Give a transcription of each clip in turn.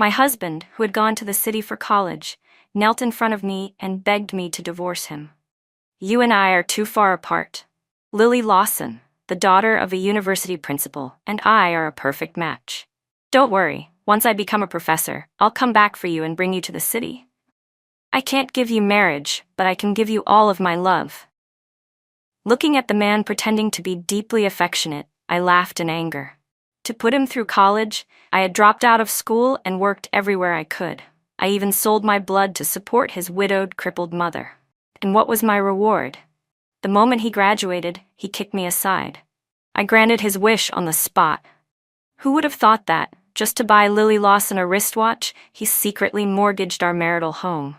My husband, who had gone to the city for college, knelt in front of me and begged me to divorce him. You and I are too far apart. Lily Lawson, the daughter of a university principal, and I are a perfect match. Don't worry, once I become a professor, I'll come back for you and bring you to the city. I can't give you marriage, but I can give you all of my love. Looking at the man pretending to be deeply affectionate, I laughed in anger. To put him through college, I had dropped out of school and worked everywhere I could. I even sold my blood to support his widowed, crippled mother. And what was my reward? The moment he graduated, he kicked me aside. I granted his wish on the spot. Who would have thought that, just to buy Lily Lawson a wristwatch, he secretly mortgaged our marital home?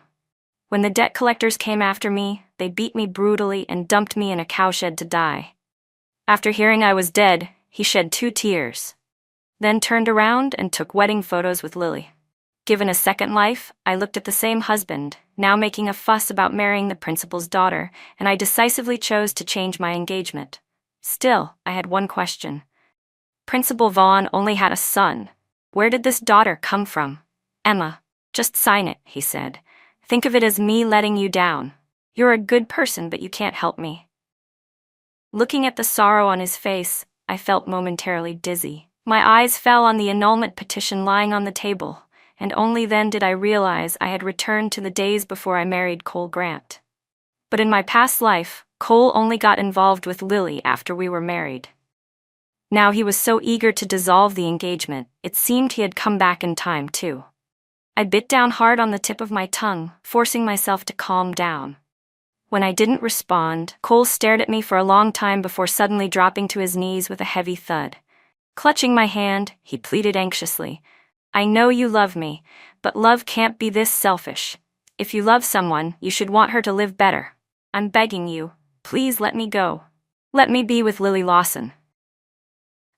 When the debt collectors came after me, they beat me brutally and dumped me in a cowshed to die. After hearing I was dead, he shed 2 tears. Then turned around and took wedding photos with Lily. Given a second life, I looked at the same husband, now making a fuss about marrying the principal's daughter, and I decisively chose to change my engagement. Still, I had one question. Principal Vaughn only had a son. Where did this daughter come from? Emma, just sign it, he said. Think of it as me letting you down. You're a good person, but you can't help me. Looking at the sorrow on his face, I felt momentarily dizzy. My eyes fell on the annulment petition lying on the table, and only then did I realize I had returned to the days before I married Cole Grant. But in my past life, Cole only got involved with Lily after we were married. Now he was so eager to dissolve the engagement, it seemed he had come back in time too. I bit down hard on the tip of my tongue, forcing myself to calm down. When I didn't respond, Cole stared at me for a long time before suddenly dropping to his knees with a heavy thud. Clutching my hand, he pleaded anxiously. I know you love me, but love can't be this selfish. If you love someone, you should want her to live better. I'm begging you, please let me go. Let me be with Lily Lawson.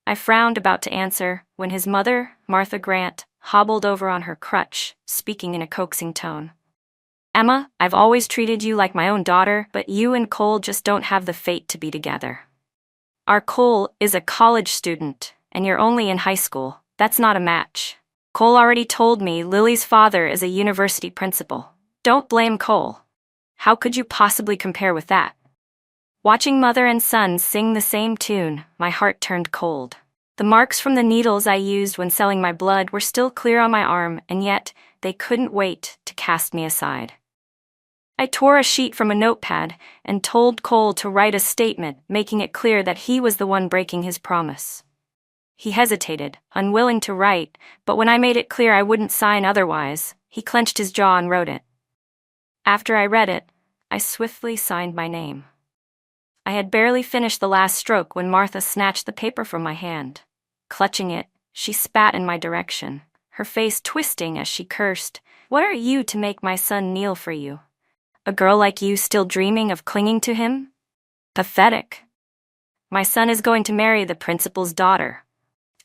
I frowned about to answer when his mother, Martha Grant, hobbled over on her crutch, speaking in a coaxing tone. Emma, I've always treated you like my own daughter, but you and Cole just don't have the fate to be together. Our Cole is a college student, and you're only in high school. That's not a match. Cole already told me Lily's father is a university principal. Don't blame Cole. How could you possibly compare with that? Watching mother and son sing the same tune, my heart turned cold. The marks from the needles I used when selling my blood were still clear on my arm, and yet they couldn't wait to cast me aside. I tore a sheet from a notepad and told Cole to write a statement making it clear that he was the one breaking his promise. He hesitated, unwilling to write, but when I made it clear I wouldn't sign otherwise, he clenched his jaw and wrote it. After I read it, I swiftly signed my name. I had barely finished the last stroke when Martha snatched the paper from my hand. Clutching it, she spat in my direction, her face twisting as she cursed. What are you to make my son kneel for you? A girl like you still dreaming of clinging to him? Pathetic. My son is going to marry the principal's daughter.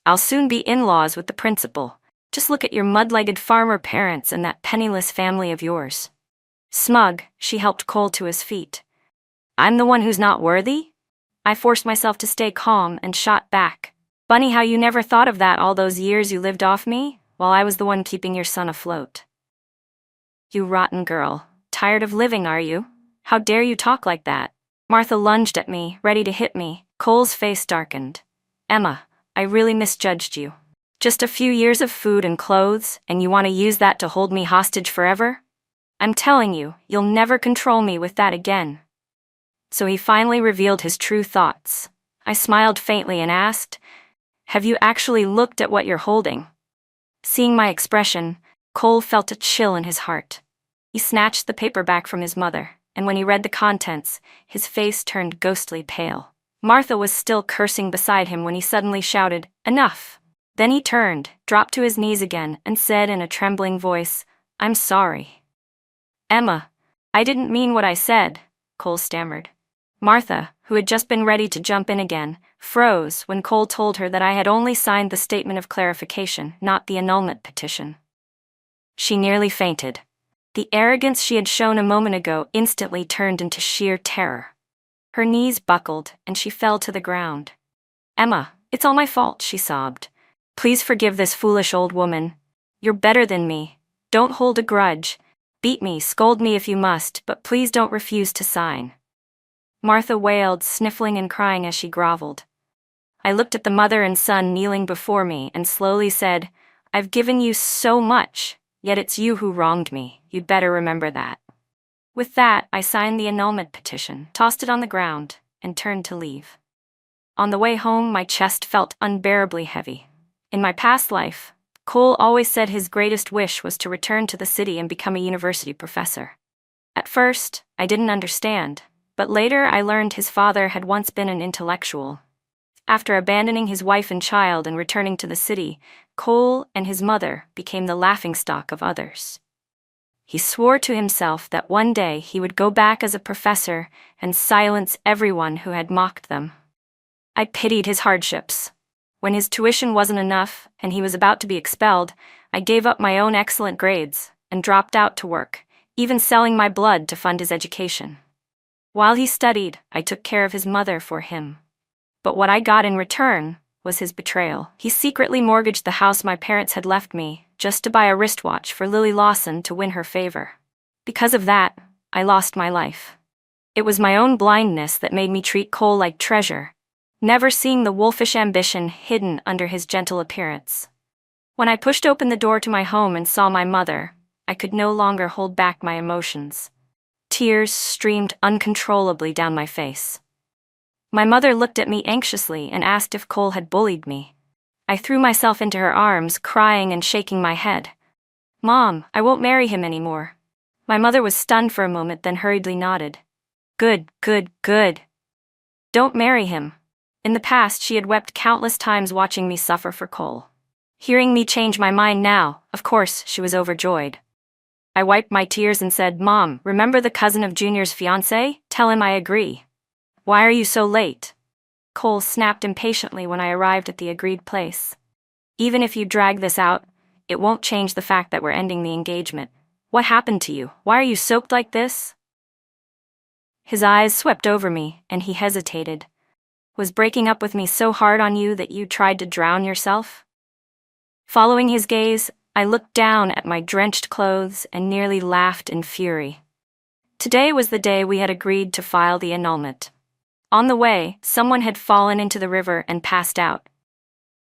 I'll soon be in-laws with the principal. Just look at your mud-legged farmer parents and that penniless family of yours. Smug, she helped Cole to his feet. I'm the one who's not worthy? I forced myself to stay calm and shot back. Funny how you never thought of that all those years you lived off me, while I was the one keeping your son afloat. You rotten girl. Tired of living, are you? How dare you talk like that? Martha lunged at me, ready to hit me. Cole's face darkened. Emma, I really misjudged you. Just a few years of food and clothes, and you want to use that to hold me hostage forever? I'm telling you, you'll never control me with that again. So he finally revealed his true thoughts. I smiled faintly and asked, Have you actually looked at what you're holding? Seeing my expression, Cole felt a chill in his heart. He snatched the paper back from his mother, and when he read the contents, his face turned ghostly pale. Martha was still cursing beside him when he suddenly shouted, Enough! Then he turned, dropped to his knees again, and said in a trembling voice, I'm sorry. Emma, I didn't mean what I said, Cole stammered. Martha, who had just been ready to jump in again, froze when Cole told her that I had only signed the statement of clarification, not the annulment petition. She nearly fainted. The arrogance she had shown a moment ago instantly turned into sheer terror. Her knees buckled, and she fell to the ground. Emma, it's all my fault, she sobbed. Please forgive this foolish old woman. You're better than me. Don't hold a grudge. Beat me, scold me if you must, but please don't refuse to sign." Martha wailed, sniffling and crying as she groveled. I looked at the mother and son kneeling before me and slowly said, "I've given you so much, yet it's you who wronged me. You'd better remember that." With that, I signed the annulment petition, tossed it on the ground, and turned to leave. On the way home, my chest felt unbearably heavy. In my past life, Cole always said his greatest wish was to return to the city and become a university professor. At first, I didn't understand, but later I learned his father had once been an intellectual. After abandoning his wife and child and returning to the city, Cole and his mother became the laughingstock of others. He swore to himself that one day he would go back as a professor and silence everyone who had mocked them. I pitied his hardships. When his tuition wasn't enough and he was about to be expelled, I gave up my own excellent grades and dropped out to work, even selling my blood to fund his education. While he studied, I took care of his mother for him. But what I got in return was his betrayal. He secretly mortgaged the house my parents had left me just to buy a wristwatch for Lily Lawson to win her favor. Because of that, I lost my life. It was my own blindness that made me treat Cole like treasure, never seeing the wolfish ambition hidden under his gentle appearance. When I pushed open the door to my home and saw my mother, I could no longer hold back my emotions. Tears streamed uncontrollably down my face. My mother looked at me anxiously and asked if Cole had bullied me. I threw myself into her arms, crying and shaking my head. "Mom, I won't marry him anymore." My mother was stunned for a moment, then hurriedly nodded. Good. Don't marry him." In the past, she had wept countless times watching me suffer for Cole. Hearing me change my mind now, of course, she was overjoyed. I wiped my tears and said, "Mom, remember the cousin of Junior's fiancé? Tell him I agree." "Why are you so late?" Cole snapped impatiently when I arrived at the agreed place. "Even if you drag this out, it won't change the fact that we're ending the engagement. What happened to you? Why are you soaked like this?" His eyes swept over me, and he hesitated. "Was breaking up with me so hard on you that you tried to drown yourself?" Following his gaze, I looked down at my drenched clothes and nearly laughed in fury. Today was the day we had agreed to file the annulment. On the way, someone had fallen into the river and passed out.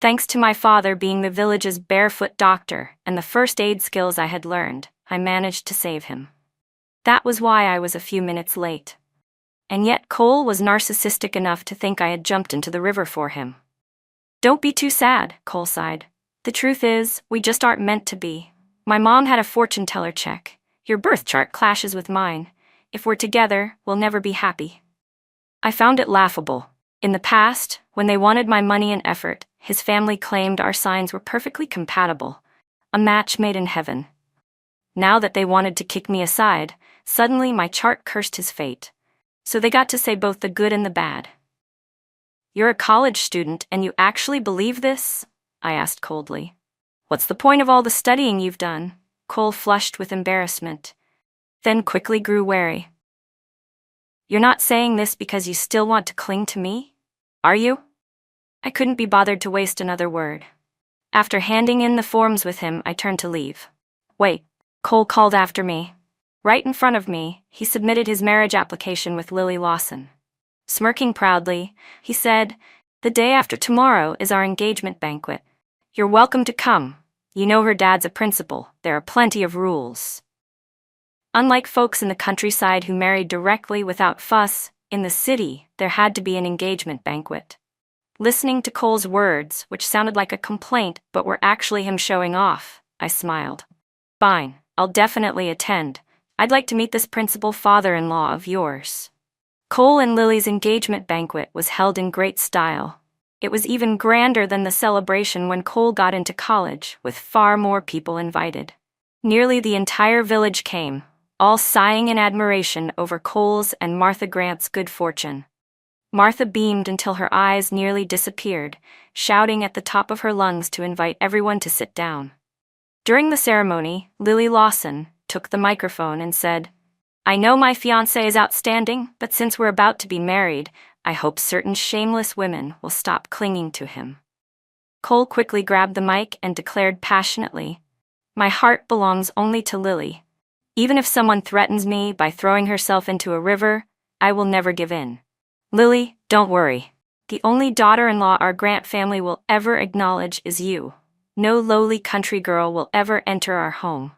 Thanks to my father being the village's barefoot doctor and the first aid skills I had learned, I managed to save him. That was why I was a few minutes late. And yet Cole was narcissistic enough to think I had jumped into the river for him. "Don't be too sad," Cole sighed. "The truth is, we just aren't meant to be. My mom had a fortune teller check. Your birth chart clashes with mine. If we're together, we'll never be happy." I found it laughable. In the past, when they wanted my money and effort, his family claimed our signs were perfectly compatible, a match made in heaven. Now that they wanted to kick me aside, suddenly my chart cursed his fate. So they got to say both the good and the bad. "You're a college student and you actually believe this?" I asked coldly. "What's the point of all the studying you've done?" Cole flushed with embarrassment, then quickly grew wary. "You're not saying this because you still want to cling to me, are you?" I couldn't be bothered to waste another word. After handing in the forms with him, I turned to leave. "Wait," Cole called after me. Right in front of me, he submitted his marriage application with Lily Lawson. Smirking proudly, he said, "The day after tomorrow is our engagement banquet. You're welcome to come. You know her dad's a principal. There are plenty of rules." Unlike folks in the countryside who married directly without fuss, in the city, there had to be an engagement banquet. Listening to Cole's words, which sounded like a complaint but were actually him showing off, I smiled. "Fine, I'll definitely attend. I'd like to meet this principal father-in-law of yours." Cole and Lily's engagement banquet was held in great style. It was even grander than the celebration when Cole got into college, with far more people invited. Nearly the entire village came, all sighing in admiration over Cole's and Martha Grant's good fortune. Martha beamed until her eyes nearly disappeared, shouting at the top of her lungs to invite everyone to sit down. During the ceremony, Lily Lawson took the microphone and said, "I know my fiancé is outstanding, but since we're about to be married, I hope certain shameless women will stop clinging to him." Cole quickly grabbed the mic and declared passionately, My heart belongs only to Lily. Even if someone threatens me by throwing herself into a river, I will never give in. Lily, don't worry. The only daughter-in-law our Grant family will ever acknowledge is you. No lowly country girl will ever enter our home.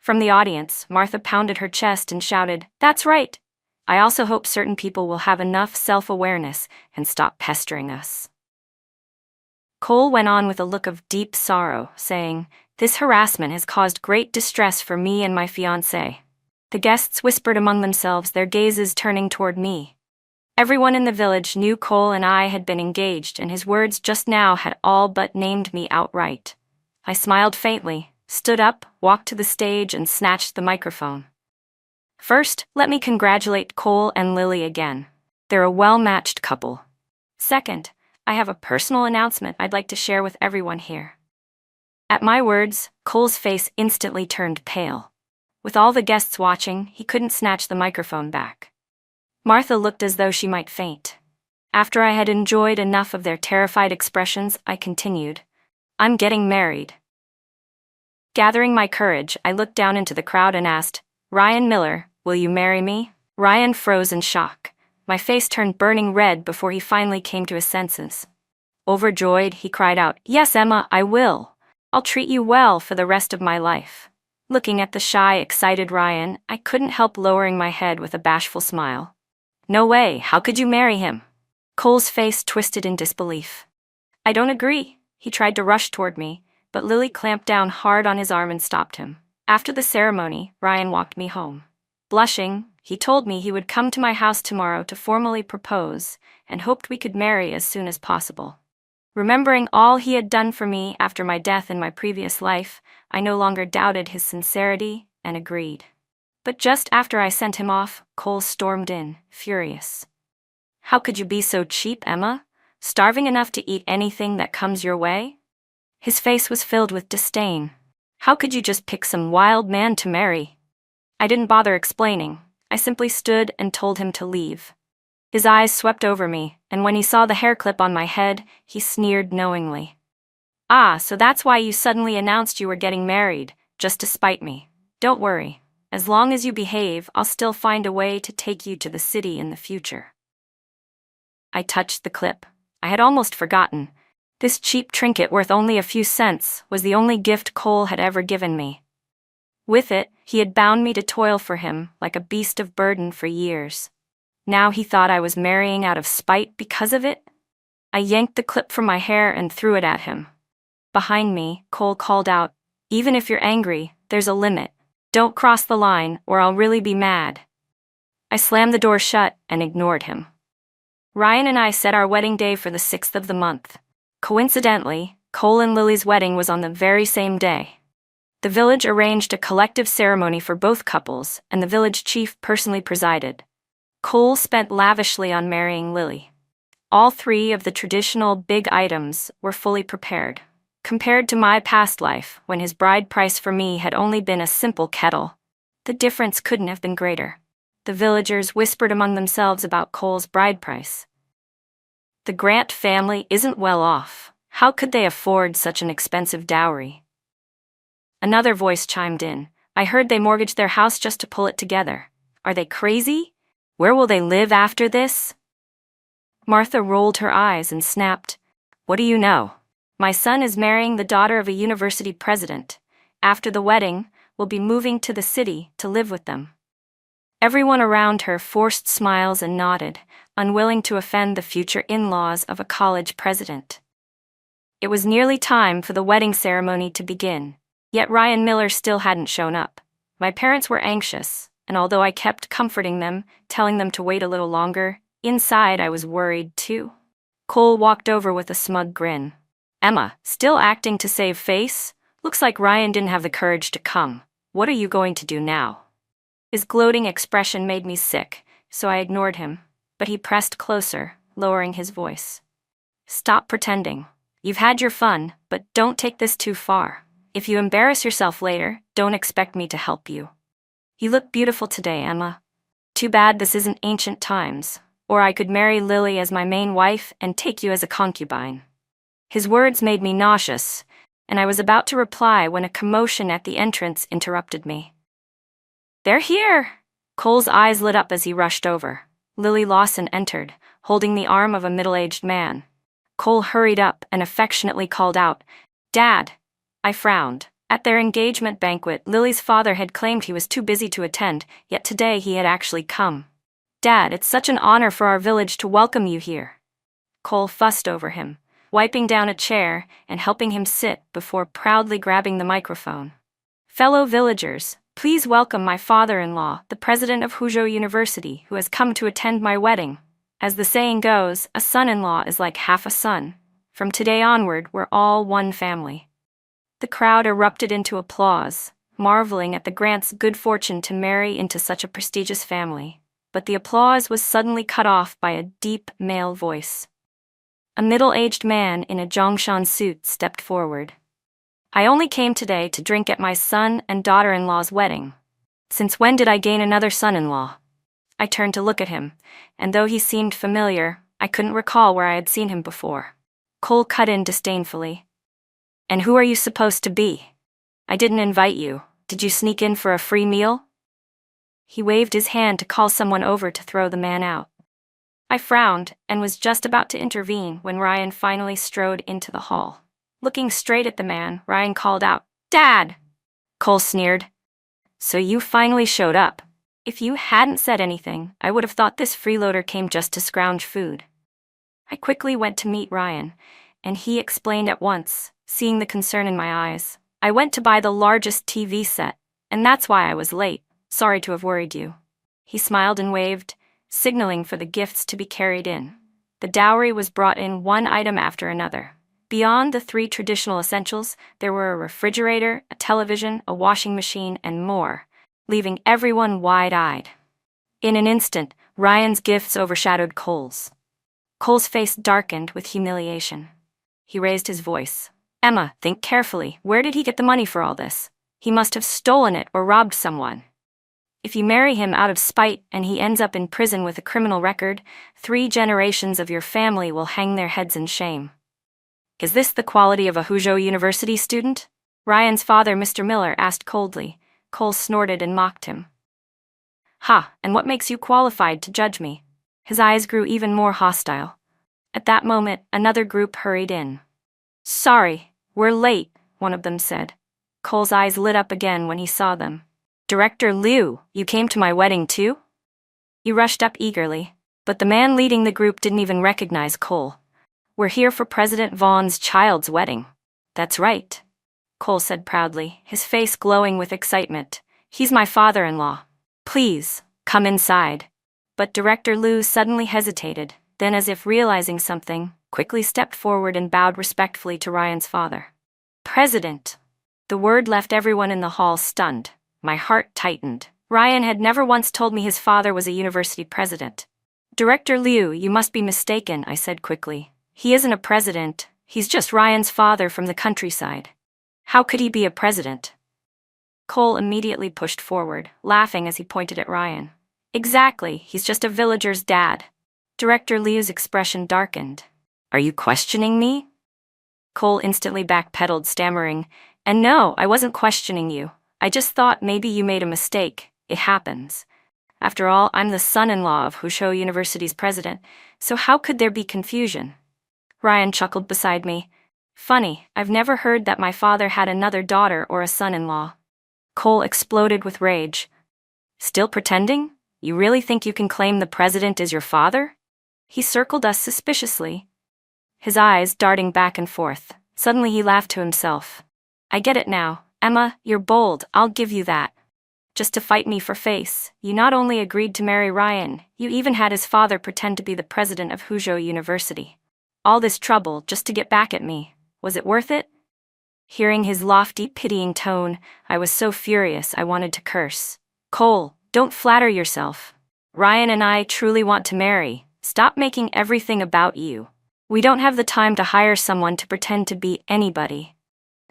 From the audience, Martha pounded her chest and shouted, "That's right! I also hope certain people will have enough self-awareness and stop pestering us." Cole went on with a look of deep sorrow, saying, "This harassment has caused great distress for me and my fiancé." The guests whispered among themselves, their gazes turning toward me. Everyone in the village knew Cole and I had been engaged, and his words just now had all but named me outright. I smiled faintly, stood up, walked to the stage, and snatched the microphone. First, let me congratulate Cole and Lily again. They're a well-matched couple. Second, I have a personal announcement I'd like to share with everyone here. At my words, Cole's face instantly turned pale. With all the guests watching, he couldn't snatch the microphone back. Martha looked as though she might faint. After I had enjoyed enough of their terrified expressions, I continued, "I'm getting married." Gathering my courage, I looked down into the crowd and asked, "Ryan Miller, will you marry me?" Ryan froze in shock. My face turned burning red before he finally came to his senses. Overjoyed, he cried out, "Yes, Emma, I will. I'll treat you well for the rest of my life." Looking at the shy, excited Ryan, I couldn't help lowering my head with a bashful smile. "No way, how could you marry him?" Cole's face twisted in disbelief. "I don't agree." He tried to rush toward me, but Lily clamped down hard on his arm and stopped him. After the ceremony, Ryan walked me home. Blushing, he told me he would come to my house tomorrow to formally propose, and hoped we could marry as soon as possible. Remembering all he had done for me after my death in my previous life, I no longer doubted his sincerity and agreed. But just after I sent him off, Cole stormed in, furious. "How could you be so cheap, Emma? Starving enough to eat anything that comes your way?" His face was filled with disdain. "How could you just pick some wild man to marry?" I didn't bother explaining. I simply stood and told him to leave. His eyes swept over me, and when he saw the hair clip on my head, he sneered knowingly. "Ah, so that's why you suddenly announced you were getting married, just to spite me. Don't worry. As long as you behave, I'll still find a way to take you to the city in the future." I touched the clip. I had almost forgotten. This cheap trinket worth only a few cents was the only gift Cole had ever given me. With it, he had bound me to toil for him like a beast of burden for years. Now he thought I was marrying out of spite because of it? I yanked the clip from my hair and threw it at him. Behind me, Cole called out, "Even if you're angry, there's a limit. Don't cross the line, or I'll really be mad." I slammed the door shut and ignored him. Ryan and I set our wedding day for the 6th of the month. Coincidentally, Cole and Lily's wedding was on the very same day. The village arranged a collective ceremony for both couples, and the village chief personally presided. Cole spent lavishly on marrying Lily. All three of the traditional big items were fully prepared. Compared to my past life, when his bride price for me had only been a simple kettle, the difference couldn't have been greater. The villagers whispered among themselves about Cole's bride price. "The Grant family isn't well off. How could they afford such an expensive dowry?" Another voice chimed in. "I heard they mortgaged their house just to pull it together. Are they crazy? Where will they live after this?" Martha rolled her eyes and snapped, "What do you know? My son is marrying the daughter of a university president. After the wedding, we'll be moving to the city to live with them." Everyone around her forced smiles and nodded, unwilling to offend the future in-laws of a college president. It was nearly time for the wedding ceremony to begin, yet Ryan Miller still hadn't shown up. My parents were anxious, and although I kept comforting them, telling them to wait a little longer, inside I was worried too. Cole walked over with a smug grin. "Emma, still acting to save face? Looks like Ryan didn't have the courage to come. What are you going to do now?" His gloating expression made me sick, so I ignored him, but he pressed closer, lowering his voice. "Stop pretending. You've had your fun, but don't take this too far. If you embarrass yourself later, don't expect me to help you. You look beautiful today, Emma. Too bad this isn't ancient times, or I could marry Lily as my main wife and take you as a concubine." His words made me nauseous, and I was about to reply when a commotion at the entrance interrupted me. "They're here!" Cole's eyes lit up as he rushed over. Lily Lawson entered, holding the arm of a middle-aged man. Cole hurried up and affectionately called out, "Dad!" I frowned. At their engagement banquet, Lily's father had claimed he was too busy to attend, yet today he had actually come. "Dad, it's such an honor for our village to welcome you here." Cole fussed over him, wiping down a chair and helping him sit before proudly grabbing the microphone. "Fellow villagers, please welcome my father-in-law, the president of Huzhou University, who has come to attend my wedding. As the saying goes, a son-in-law is like half a son. From today onward, we're all one family." The crowd erupted into applause, marveling at the Grant's good fortune to marry into such a prestigious family. But the applause was suddenly cut off by a deep male voice. A middle-aged man in a Zhongshan suit stepped forward. "I only came today to drink at my son and daughter-in-law's wedding. Since when did I gain another son-in-law?" I turned to look at him, and though he seemed familiar, I couldn't recall where I had seen him before. Cole cut in disdainfully. "And who are you supposed to be? I didn't invite you. Did you sneak in for a free meal?" He waved his hand to call someone over to throw the man out. I frowned and was just about to intervene when Ryan finally strode into the hall. Looking straight at the man, Ryan called out, "Dad!" Cole sneered. "So you finally showed up. If you hadn't said anything, I would have thought this freeloader came just to scrounge food." I quickly went to meet Ryan, and he explained at once, seeing the concern in my eyes. "I went to buy the largest TV set, and that's why I was late. Sorry to have worried you." He smiled and waved, signaling for the gifts to be carried in. The dowry was brought in one item after another. Beyond the 3 traditional essentials, there were a refrigerator, a television, a washing machine, and more, leaving everyone wide-eyed. In an instant, Ryan's gifts overshadowed Cole's. Cole's face darkened with humiliation. He raised his voice. "Emma, think carefully. Where did he get the money for all this? He must have stolen it or robbed someone. If you marry him out of spite and he ends up in prison with a criminal record, 3 generations of your family will hang their heads in shame." "Is this the quality of a Huzhou University student?" Ryan's father, Mr. Miller, asked coldly. Cole snorted and mocked him. "Ha, and what makes you qualified to judge me?" His eyes grew even more hostile. At that moment, another group hurried in. "Sorry, we're late," one of them said. Cole's eyes lit up again when he saw them. "Director Liu, you came to my wedding too?" He rushed up eagerly, but the man leading the group didn't even recognize Cole. "We're here for President Vaughn's child's wedding." "That's right," Cole said proudly, his face glowing with excitement. "He's my father-in-law. Please, come inside." But Director Liu suddenly hesitated, then as if realizing something, quickly stepped forward and bowed respectfully to Ryan's father. "President." The word left everyone in the hall stunned. My heart tightened. Ryan had never once told me his father was a university president. "Director Liu, you must be mistaken," I said quickly. "He isn't a president, he's just Ryan's father from the countryside. How could he be a president?" Cole immediately pushed forward, laughing as he pointed at Ryan. "Exactly, he's just a villager's dad." Director Liu's expression darkened. "Are you questioning me?" Cole instantly backpedaled, stammering, "And no, I wasn't questioning you. I just thought maybe you made a mistake. It happens. After all, I'm the son-in-law of Huzhou University's president, so how could there be confusion?" Ryan chuckled beside me. "Funny, I've never heard that my father had another daughter or a son-in-law." Cole exploded with rage. "Still pretending? You really think you can claim the president is your father?" He circled us suspiciously, his eyes darting back and forth. Suddenly he laughed to himself. "I get it now. Emma, you're bold, I'll give you that. Just to fight me for face, you not only agreed to marry Ryan, you even had his father pretend to be the president of Huzhou University. All this trouble just to get back at me. Was it worth it?" Hearing his lofty, pitying tone, I was so furious I wanted to curse. "Cole, don't flatter yourself. Ryan and I truly want to marry. Stop making everything about you. We don't have the time to hire someone to pretend to be anybody.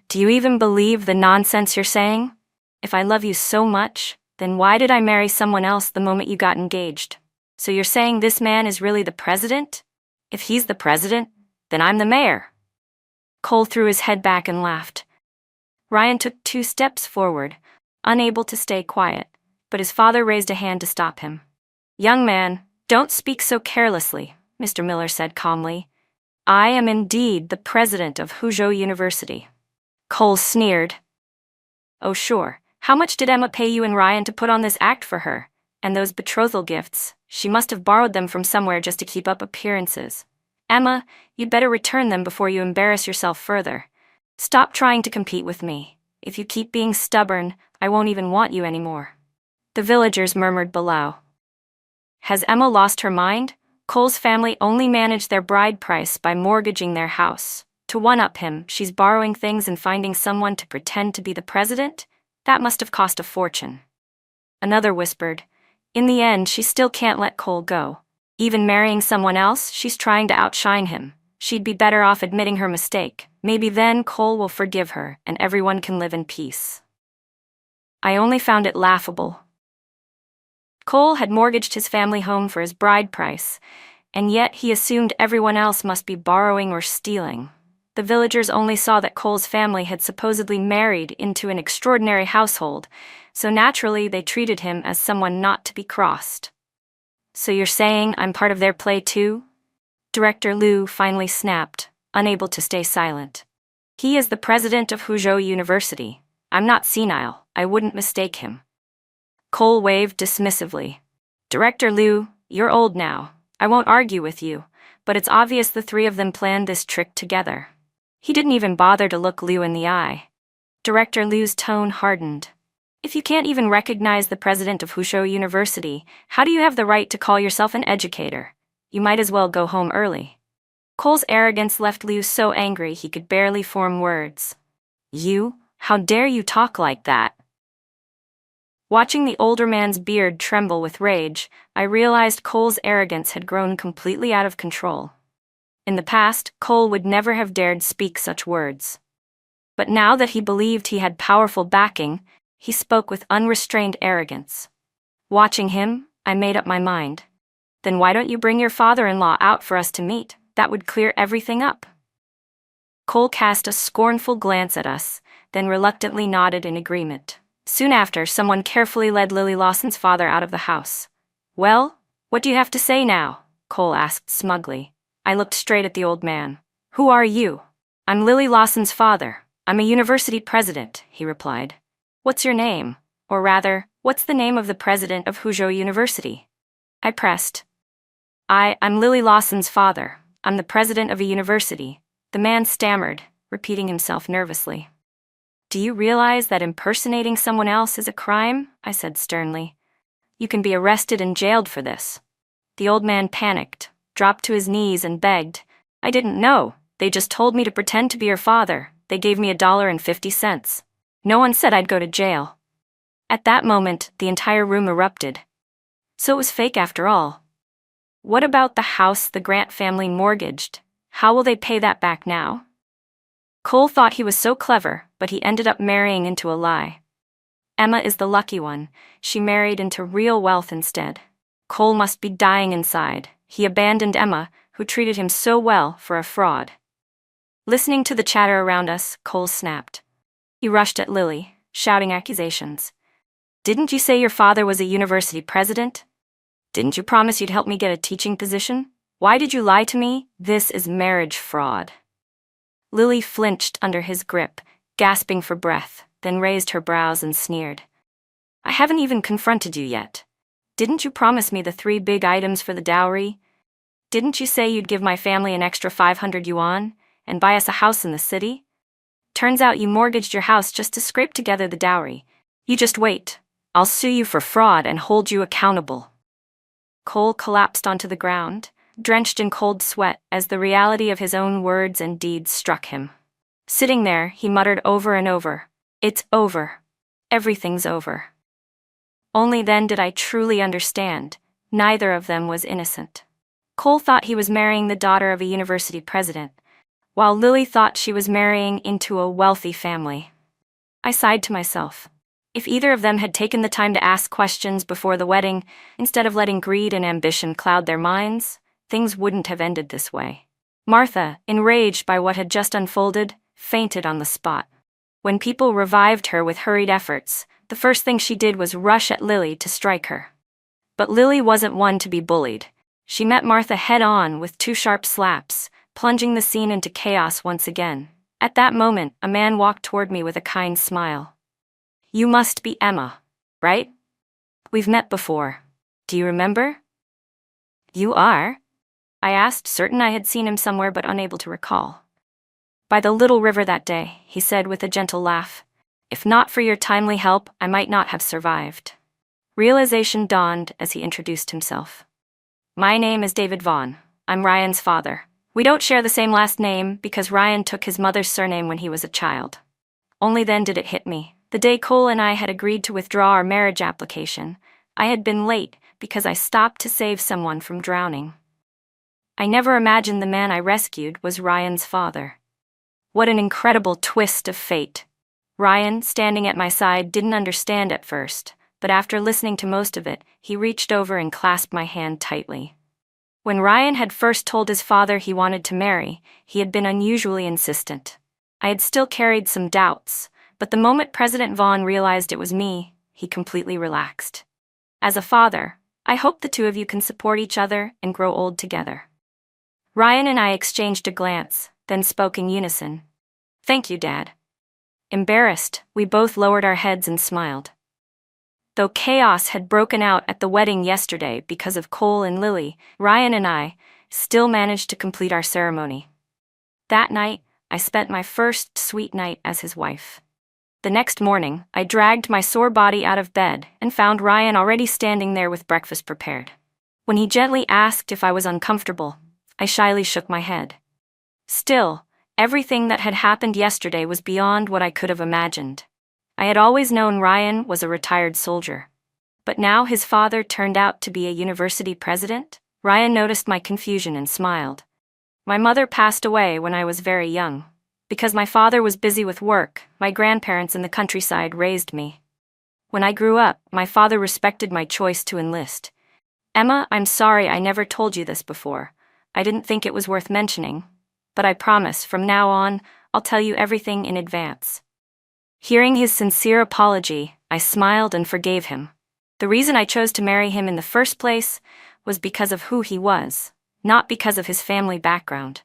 Do you even believe the nonsense you're saying? If I love you so much, then why did I marry someone else the moment you got engaged? So you're saying this man is really the president? If he's the president, then I'm the mayor." Cole threw his head back and laughed. Ryan took 2 steps forward, unable to stay quiet, but his father raised a hand to stop him. "Young man, don't speak so carelessly," Mr. Miller said calmly. "I am indeed the president of Huzhou University." Cole sneered. "Oh sure, how much did Emma pay you and Ryan to put on this act for her? And those betrothal gifts, she must have borrowed them from somewhere just to keep up appearances. Emma, you'd better return them before you embarrass yourself further. Stop trying to compete with me. If you keep being stubborn, I won't even want you anymore." The villagers murmured below. Has Emma lost her mind? Cole's family only managed their bride price by mortgaging their house. To one-up him, she's borrowing things and finding someone to pretend to be the president? That must have cost a fortune. Another whispered, in the end, she still can't let Cole go. Even marrying someone else, she's trying to outshine him. She'd be better off admitting her mistake. Maybe then Cole will forgive her and everyone can live in peace. I only found it laughable. Cole had mortgaged his family home for his bride price, and yet he assumed everyone else must be borrowing or stealing. The villagers only saw that Cole's family had supposedly married into an extraordinary household, so naturally they treated him as someone not to be crossed. "So you're saying I'm part of their play too?" Director Liu finally snapped, unable to stay silent. "He is the president of Huzhou University. I'm not senile, I wouldn't mistake him." Cole waved dismissively. "Director Liu, you're old now. I won't argue with you, but it's obvious the 3 of them planned this trick together." He didn't even bother to look Liu in the eye. Director Liu's tone hardened. "If you can't even recognize the president of Huzhou University, how do you have the right to call yourself an educator? You might as well go home early." Cole's arrogance left Liu so angry he could barely form words. "You? How dare you talk like that?" Watching the older man's beard tremble with rage, I realized Cole's arrogance had grown completely out of control. In the past, Cole would never have dared speak such words. But now that he believed he had powerful backing, he spoke with unrestrained arrogance. Watching him, I made up my mind. "Then why don't you bring your father-in-law out for us to meet? That would clear everything up." Cole cast a scornful glance at us, then reluctantly nodded in agreement. Soon after, someone carefully led Lily Lawson's father out of the house. "Well, what do you have to say now?" Cole asked smugly. I looked straight at the old man. "Who are you?" "I'm Lily Lawson's father. I'm a university president," he replied. "What's your name? Or rather, what's the name of the president of Huzhou University?" I pressed. I'm Lily Lawson's father. I'm the president of a university." The man stammered, repeating himself nervously. "Do you realize that impersonating someone else is a crime?" I said sternly. "You can be arrested and jailed for this." The old man panicked, dropped to his knees and begged. "I didn't know. They just told me to pretend to be your father. They gave me $1.50. No one said I'd go to jail." At that moment, the entire room erupted. So it was fake after all. What about the house the Grant family mortgaged? How will they pay that back now? Cole thought he was so clever, but he ended up marrying into a lie. Emma is the lucky one. She married into real wealth instead. Cole must be dying inside. He abandoned Emma, who treated him so well, for a fraud. Listening to the chatter around us, Cole snapped. He rushed at Lily, shouting accusations. "Didn't you say your father was a university president? Didn't you promise you'd help me get a teaching position? Why did you lie to me? This is marriage fraud." Lily flinched under his grip, gasping for breath, then raised her brows and sneered. "I haven't even confronted you yet. Didn't you promise me the 3 big items for the dowry? Didn't you say you'd give my family an extra 500 yuan and buy us a house in the city? Turns out you mortgaged your house just to scrape together the dowry. You just wait. I'll sue you for fraud and hold you accountable." Cole collapsed onto the ground, drenched in cold sweat as the reality of his own words and deeds struck him. Sitting there, he muttered over and over, "It's over. Everything's over." Only then did I truly understand. Neither of them was innocent. Cole thought he was marrying the daughter of a university president, while Lily thought she was marrying into a wealthy family. I sighed to myself. If either of them had taken the time to ask questions before the wedding, instead of letting greed and ambition cloud their minds, things wouldn't have ended this way. Martha, enraged by what had just unfolded, fainted on the spot. When people revived her with hurried efforts, the first thing she did was rush at Lily to strike her. But Lily wasn't one to be bullied. She met Martha head-on with 2 sharp slaps, plunging the scene into chaos once again. At that moment, a man walked toward me with a kind smile. "You must be Emma, right? We've met before. Do you remember?" "You are?" I asked, certain I had seen him somewhere but unable to recall. "By the little river that day," he said with a gentle laugh. "If not for your timely help, I might not have survived." Realization dawned as he introduced himself. "My name is David Vaughn. I'm Ryan's father. We don't share the same last name because Ryan took his mother's surname when he was a child." Only then did it hit me. The day Cole and I had agreed to withdraw our marriage application, I had been late because I stopped to save someone from drowning. I never imagined the man I rescued was Ryan's father. What an incredible twist of fate. Ryan, standing at my side, didn't understand at first, but after listening to most of it, he reached over and clasped my hand tightly. When Ryan had first told his father he wanted to marry, he had been unusually insistent. I had still carried some doubts, but the moment President Vaughn realized it was me, he completely relaxed. "As a father, I hope the two of you can support each other and grow old together." Ryan and I exchanged a glance, then spoke in unison. "Thank you, Dad." Embarrassed, we both lowered our heads and smiled. Though chaos had broken out at the wedding yesterday because of Cole and Lily, Ryan and I still managed to complete our ceremony. That night, I spent my first sweet night as his wife. The next morning, I dragged my sore body out of bed and found Ryan already standing there with breakfast prepared. When he gently asked if I was uncomfortable, I shyly shook my head. Still, everything that had happened yesterday was beyond what I could have imagined. I had always known Ryan was a retired soldier. But now his father turned out to be a university president? Ryan noticed my confusion and smiled. "My mother passed away when I was very young. Because my father was busy with work, my grandparents in the countryside raised me. When I grew up, my father respected my choice to enlist. Emma, I'm sorry I never told you this before. I didn't think it was worth mentioning. But I promise, from now on, I'll tell you everything in advance." Hearing his sincere apology, I smiled and forgave him. The reason I chose to marry him in the first place was because of who he was, not because of his family background.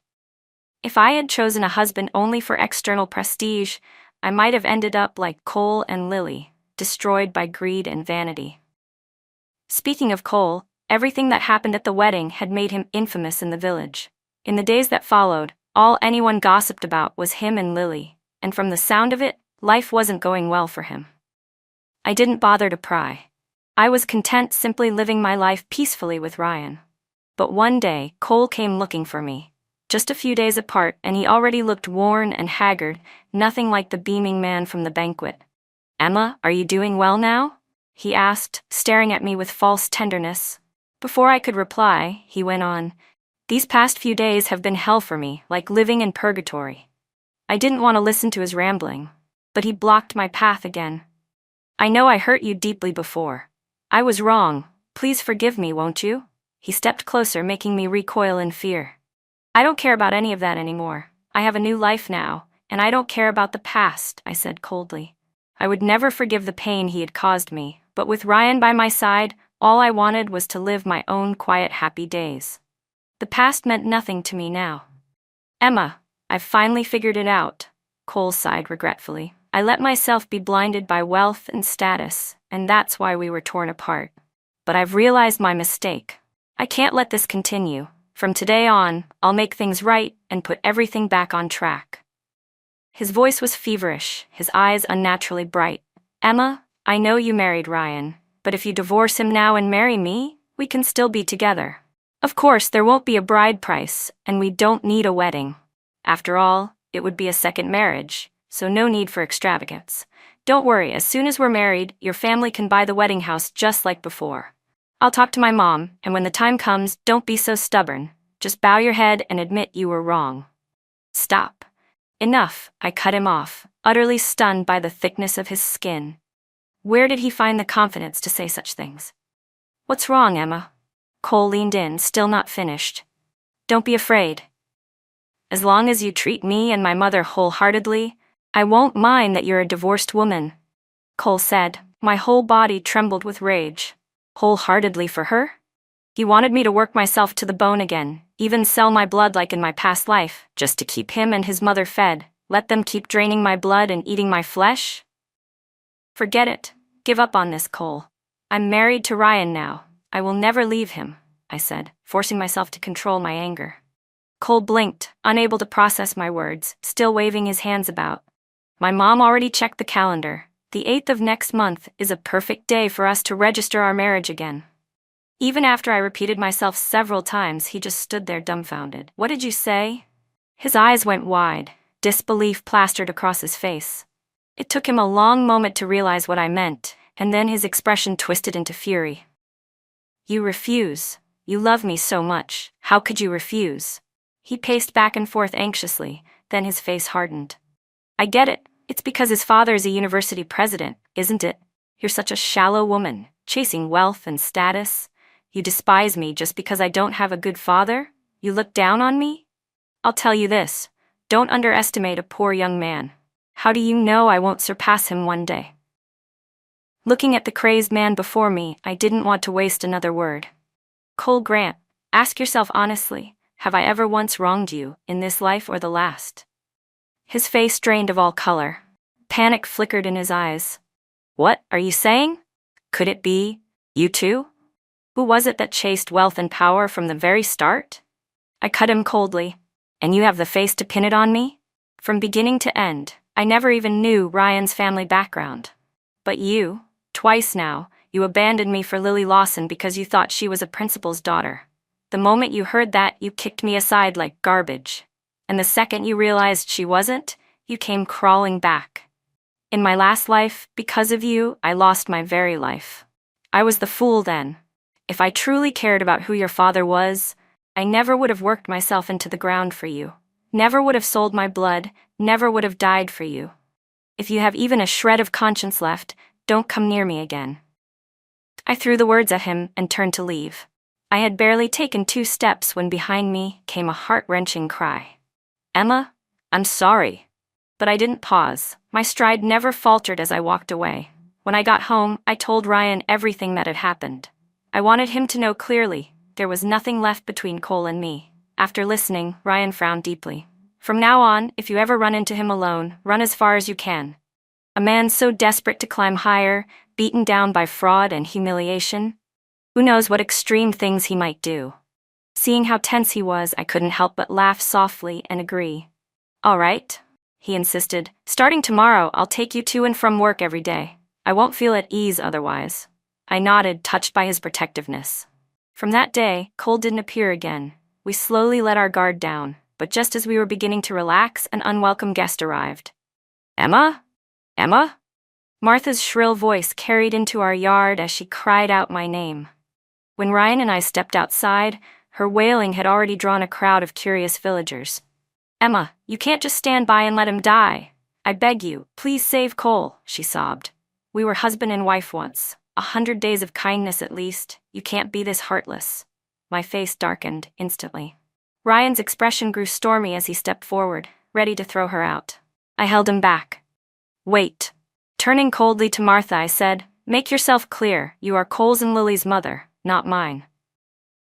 If I had chosen a husband only for external prestige, I might have ended up like Cole and Lily, destroyed by greed and vanity. Speaking of Cole, everything that happened at the wedding had made him infamous in the village. In the days that followed, all anyone gossiped about was him and Lily, and from the sound of it, life wasn't going well for him. I didn't bother to pry. I was content simply living my life peacefully with Ryan. But one day, Cole came looking for me. Just a few days apart, and he already looked worn and haggard, nothing like the beaming man from the banquet. "Emma, are you doing well now?" he asked, staring at me with false tenderness. Before I could reply, he went on, "These past few days have been hell for me, like living in purgatory." I didn't want to listen to his rambling, but he blocked my path again. "I know I hurt you deeply before. I was wrong. Please forgive me, won't you?" He stepped closer, making me recoil in fear. "I don't care about any of that anymore. I have a new life now, and I don't care about the past," I said coldly. I would never forgive the pain he had caused me, but with Ryan by my side, all I wanted was to live my own quiet, happy days. The past meant nothing to me now. "Emma, I've finally figured it out," Cole sighed regretfully. "I let myself be blinded by wealth and status, and that's why we were torn apart. But I've realized my mistake. I can't let this continue. From today on, I'll make things right and put everything back on track." His voice was feverish, his eyes unnaturally bright. "Emma, I know you married Ryan, but if you divorce him now and marry me, we can still be together. Of course, there won't be a bride price, and we don't need a wedding. After all, it would be a second marriage, so no need for extravagance. Don't worry, as soon as we're married, your family can buy the wedding house just like before. I'll talk to my mom, and when the time comes, don't be so stubborn. Just bow your head and admit you were wrong." "Stop. Enough," I cut him off, utterly stunned by the thickness of his skin. Where did he find the confidence to say such things? "What's wrong, Emma?" Cole leaned in, still not finished. "Don't be afraid. As long as you treat me and my mother wholeheartedly, I won't mind that you're a divorced woman," Cole said. My whole body trembled with rage. Wholeheartedly for her? He wanted me to work myself to the bone again, even sell my blood like in my past life, just to keep him and his mother fed, let them keep draining my blood and eating my flesh? Forget it. Give up on this, Cole. I'm married to Ryan now. I will never leave him, I said, forcing myself to control my anger. Cole blinked, unable to process my words, still waving his hands about. My mom already checked the calendar. The 8th of next month is a perfect day for us to register our marriage again. Even after I repeated myself several times, he just stood there dumbfounded. What did you say? His eyes went wide, disbelief plastered across his face. It took him a long moment to realize what I meant, and then his expression twisted into fury. You refuse. You love me so much. How could you refuse? He paced back and forth anxiously, then his face hardened. I get it. It's because his father is a university president, isn't it? You're such a shallow woman, chasing wealth and status. You despise me just because I don't have a good father? You look down on me? I'll tell you this, don't underestimate a poor young man. How do you know I won't surpass him one day? Looking at the crazed man before me, I didn't want to waste another word. Cole Grant, ask yourself honestly, have I ever once wronged you, in this life or the last? His face drained of all color. Panic flickered in his eyes. What are you saying? Could it be you too? Who was it that chased wealth and power from the very start? I cut him coldly. And you have the face to pin it on me? From beginning to end, I never even knew Ryan's family background. But you, twice now, you abandoned me for Lily Lawson because you thought she was a principal's daughter. The moment you heard that, you kicked me aside like garbage. And the second you realized she wasn't, you came crawling back. In my last life, because of you, I lost my very life. I was the fool then. If I truly cared about who your father was, I never would have worked myself into the ground for you. Never would have sold my blood, never would have died for you. If you have even a shred of conscience left, don't come near me again. I threw the words at him and turned to leave. I had barely taken 2 steps when behind me came a heart-wrenching cry. Emma, I'm sorry. But I didn't pause. My stride never faltered as I walked away. When I got home, I told Ryan everything that had happened. I wanted him to know clearly, there was nothing left between Cole and me. After listening, Ryan frowned deeply. From now on, if you ever run into him alone, run as far as you can. A man so desperate to climb higher, beaten down by fraud and humiliation, who knows what extreme things he might do. Seeing how tense he was, I couldn't help but laugh softly and agree. All right, he insisted. Starting tomorrow, I'll take you to and from work every day. I won't feel at ease otherwise. I nodded, touched by his protectiveness. From that day, Cole didn't appear again. We slowly let our guard down, but just as we were beginning to relax, an unwelcome guest arrived. Emma? Emma? Martha's shrill voice carried into our yard as she cried out my name. When Ryan and I stepped outside, her wailing had already drawn a crowd of curious villagers. Emma, you can't just stand by and let him die. I beg you, please save Cole, she sobbed. We were husband and wife once. 100 days of kindness at least. You can't be this heartless. My face darkened instantly. Ryan's expression grew stormy as he stepped forward, ready to throw her out. I held him back. Wait. Turning coldly to Martha, I said, make yourself clear. You are Cole's and Lily's mother, not mine.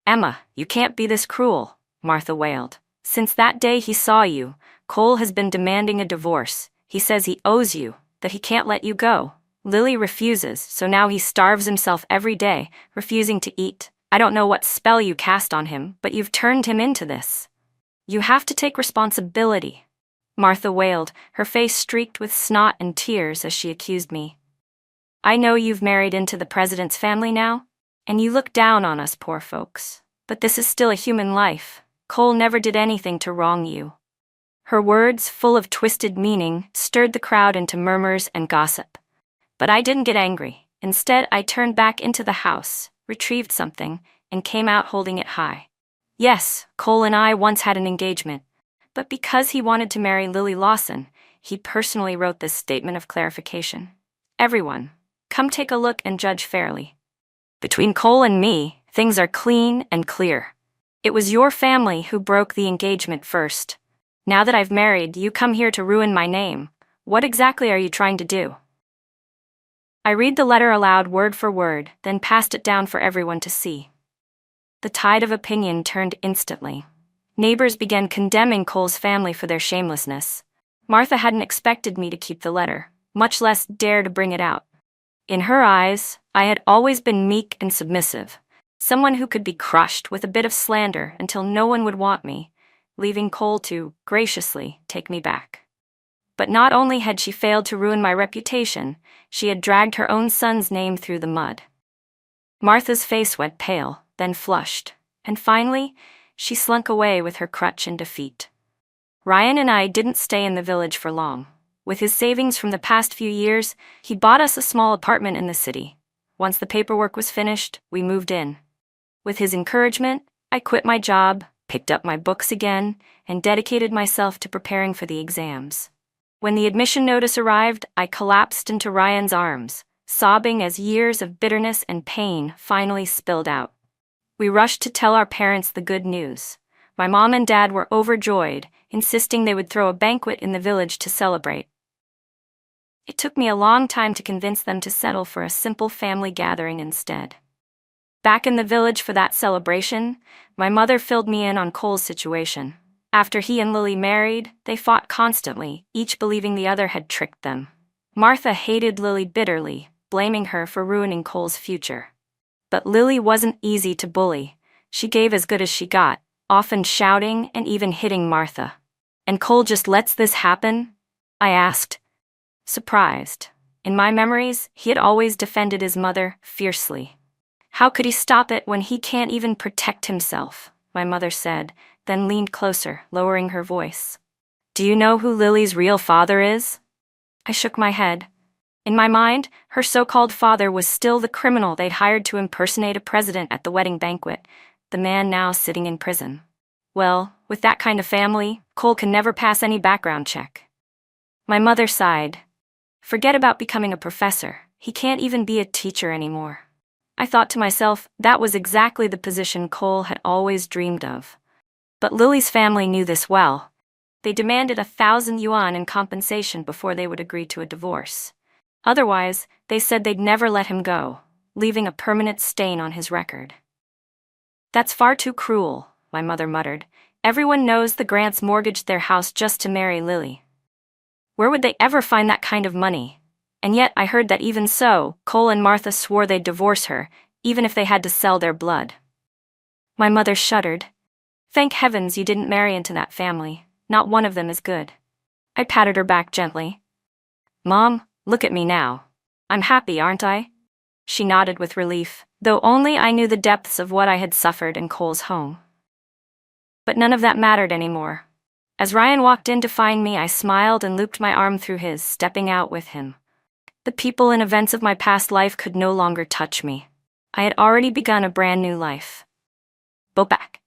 Emma, you can't be this cruel, Martha wailed. Since that day he saw you, Cole has been demanding a divorce. He says he owes you, that he can't let you go. Lily refuses, so now he starves himself every day, refusing to eat. I don't know what spell you cast on him, but you've turned him into this. You have to take responsibility. Martha wailed, her face streaked with snot and tears as she accused me. I know you've married into the president's family now, and you look down on us poor folks. But this is still a human life. Cole never did anything to wrong you. Her words, full of twisted meaning, stirred the crowd into murmurs and gossip. But I didn't get angry. Instead, I turned back into the house, retrieved something, and came out holding it high. Yes, Cole and I once had an engagement, but because he wanted to marry Lily Lawson, he personally wrote this statement of clarification. Everyone, come take a look and judge fairly. Between Cole and me, things are clean and clear. It was your family who broke the engagement first. Now that I've married, you come here to ruin my name. What exactly are you trying to do? I read the letter aloud word for word, then passed it down for everyone to see. The tide of opinion turned instantly. Neighbors began condemning Cole's family for their shamelessness. Martha hadn't expected me to keep the letter, much less dare to bring it out. In her eyes, I had always been meek and submissive, someone who could be crushed with a bit of slander until no one would want me, leaving Cole to, graciously, take me back. But not only had she failed to ruin my reputation, she had dragged her own son's name through the mud. Martha's face went pale, then flushed, and finally, she slunk away with her crutch in defeat. Ryan and I didn't stay in the village for long. With his savings from the past few years, he bought us a small apartment in the city. Once the paperwork was finished, we moved in. With his encouragement, I quit my job, picked up my books again, and dedicated myself to preparing for the exams. When the admission notice arrived, I collapsed into Ryan's arms, sobbing as years of bitterness and pain finally spilled out. We rushed to tell our parents the good news. My mom and dad were overjoyed, insisting they would throw a banquet in the village to celebrate. It took me a long time to convince them to settle for a simple family gathering instead. Back in the village for that celebration, my mother filled me in on Cole's situation. After he and Lily married, they fought constantly, each believing the other had tricked them. Martha hated Lily bitterly, blaming her for ruining Cole's future. But Lily wasn't easy to bully. She gave as good as she got, often shouting and even hitting Martha. And Cole just lets this happen? I asked, surprised. In my memories, he had always defended his mother fiercely. How could he stop it when he can't even protect himself? My mother said, then leaned closer, lowering her voice. Do you know who Lily's real father is? I shook my head. In my mind, her so-called father was still the criminal they'd hired to impersonate a president at the wedding banquet, the man now sitting in prison. Well, with that kind of family, Cole can never pass any background check. My mother sighed. Forget about becoming a professor. He can't even be a teacher anymore. I thought to myself, that was exactly the position Cole had always dreamed of. But Lily's family knew this well. They demanded 1,000 yuan in compensation before they would agree to a divorce. Otherwise, they said they'd never let him go, leaving a permanent stain on his record. That's far too cruel, my mother muttered. Everyone knows the Grants mortgaged their house just to marry Lily. Where would they ever find that kind of money? And yet I heard that even so, Cole and Martha swore they'd divorce her, even if they had to sell their blood. My mother shuddered. Thank heavens you didn't marry into that family. Not one of them is good. I patted her back gently. Mom, look at me now. I'm happy, aren't I? She nodded with relief, though only I knew the depths of what I had suffered in Cole's home. But none of that mattered anymore. As Ryan walked in to find me, I smiled and looped my arm through his, stepping out with him. The people and events of my past life could no longer touch me. I had already begun a brand new life. Bo back.